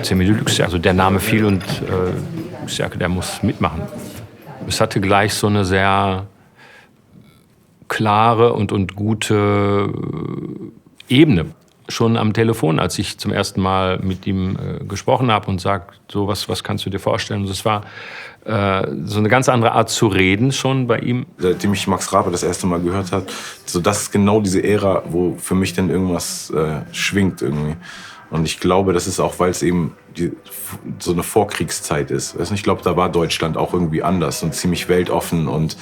Samy Deluxe, also der Name fiel und ich sage, der muss mitmachen. Es hatte gleich so eine sehr klare und gute Ebene. Schon am Telefon, als ich zum ersten Mal mit ihm gesprochen habe und sagte, so was kannst du dir vorstellen? Und es war so eine ganz andere Art zu reden schon bei ihm. Seitdem ich Max Rabe das erste Mal gehört habe, so das ist genau diese Ära, wo für mich dann irgendwas schwingt irgendwie. Und ich glaube, das ist auch, weil es eben so eine Vorkriegszeit ist. Ich glaube, da war Deutschland auch irgendwie anders und ziemlich weltoffen und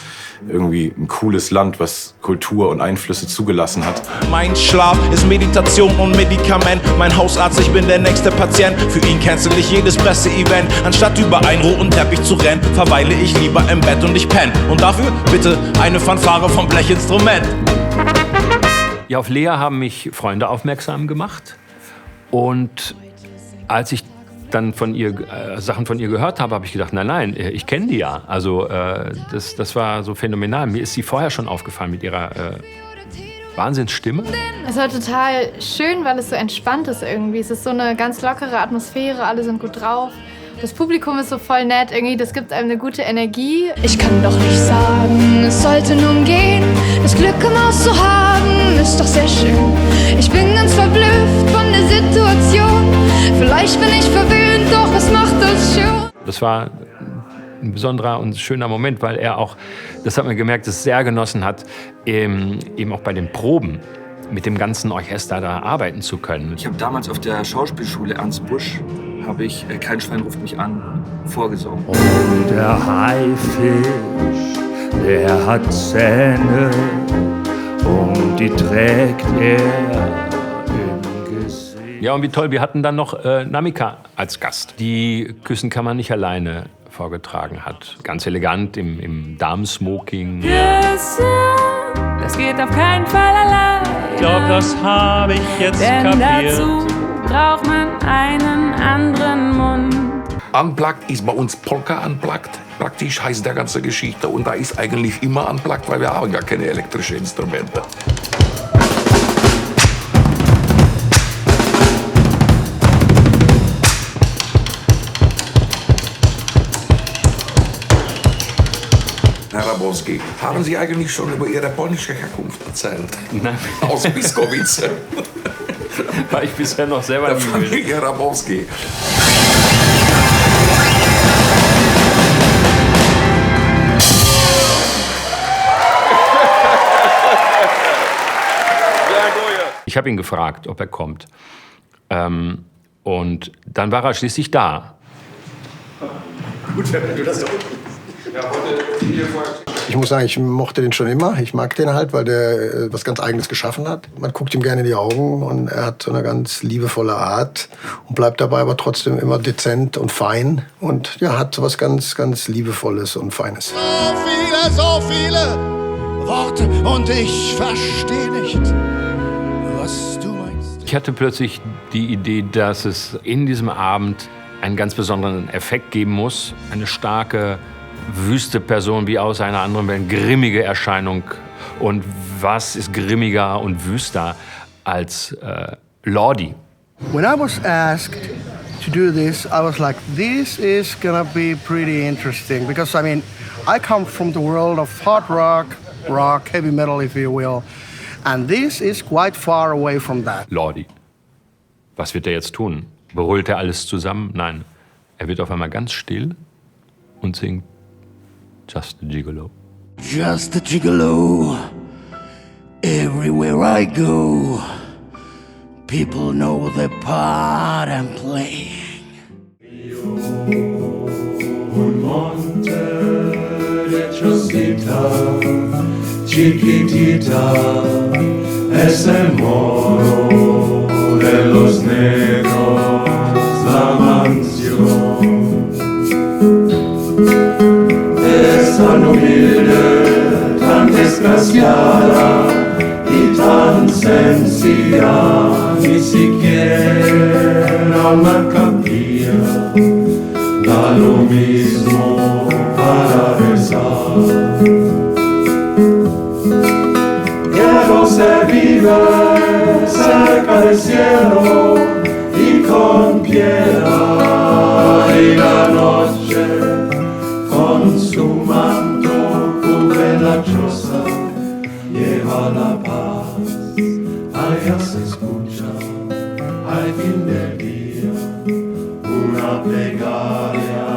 irgendwie ein cooles Land, was Kultur und Einflüsse zugelassen hat. Mein Schlaf ist Meditation und Medikament. Mein Hausarzt, ich bin der nächste Patient. Für ihn cancel ich jedes Presseevent. Anstatt über einen roten Teppich zu rennen, verweile ich lieber im Bett und ich penne. Und dafür bitte eine Fanfare vom Blechinstrument. Ja, auf Lea haben mich Freunde aufmerksam gemacht. Und als ich dann von ihr Sachen von ihr gehört habe, habe ich gedacht, nein, ich kenne die ja. Also das war so phänomenal. Mir ist sie vorher schon aufgefallen mit ihrer Wahnsinnsstimme. Es war total schön, weil es so entspannt ist irgendwie. Es ist so eine ganz lockere Atmosphäre, alle sind gut drauf. Das Publikum ist so voll nett, irgendwie, das gibt einem eine gute Energie. Ich kann doch nicht sagen, es sollte nun gehen. Das Glück im Haus zu haben, ist doch sehr schön. Ich bin ganz verblüfft von der Situation. Vielleicht bin ich verwöhnt, doch was macht das schon? Das war ein besonderer und schöner Moment, weil er auch, das hat man gemerkt, es sehr genossen hat, eben auch bei den Proben mit dem ganzen Orchester da arbeiten zu können. Ich habe damals auf der Schauspielschule Ernst Busch Kein Schwein ruft mich an vorgesungen. Und der Haifisch, der hat Zähne und die trägt er im Gesicht. Ja, und wie toll, wir hatten dann noch Namika als Gast, die Küssen kann man nicht alleine vorgetragen hat. Ganz elegant im Damensmoking. Küssen, das geht auf keinen Fall allein. Ich glaube, das habe ich jetzt Denn kapiert. dazu braucht man einen anderen Mund. Unplugged ist bei uns Polka Unplugged. Praktisch heißt der ganze Geschichte. Und da ist eigentlich immer Unplugged, weil wir haben gar keine elektrischen Instrumente. Herr Rabowski, haben Sie eigentlich schon über Ihre polnische Herkunft erzählt? Nein. Aus Piskowice. War ich bisher noch selber Der nie Familie Rabowski. Ich habe ihn gefragt, ob er kommt. Und dann war er schließlich da. Gut, wenn du das da unten. Ja, ich muss sagen, ich mochte den schon immer. Ich mag den halt, weil der was ganz Eigenes geschaffen hat. Man guckt ihm gerne in die Augen und er hat so eine ganz liebevolle Art und bleibt dabei aber trotzdem immer dezent und fein und ja, hat so was ganz, ganz Liebevolles und Feines. So viele Worte und ich verstehe nicht, was du meinst. Ich hatte plötzlich die Idee, dass es in diesem Abend einen ganz besonderen Effekt geben muss. Eine starke, wüste Person wie aus einer anderen Welt, grimmige Erscheinung. Und was ist grimmiger und wüster als Lordi? When I was asked to do this, I was like, this is gonna be pretty interesting. Because, I mean, I come from the world of hard rock, heavy metal, if you will. And this is quite far away from that. Lordi. Was wird er jetzt tun? Beholt er alles zusammen? Nein. Er wird auf einmal ganz still und singt Just a Gigolo. Just a gigolo. Everywhere I go, people know the part I'm playing. Un monte de Chosita, chiquitita, es el moro de los negros, la mansión. Es tan humilde, tan desgraciada y tan sencilla, ni siquiera una capilla da lo mismo para rezar. Quiero ser viva cerca del cielo y con piedad. la choza lleva la paz. Allá se escucha al fin del día una plegaria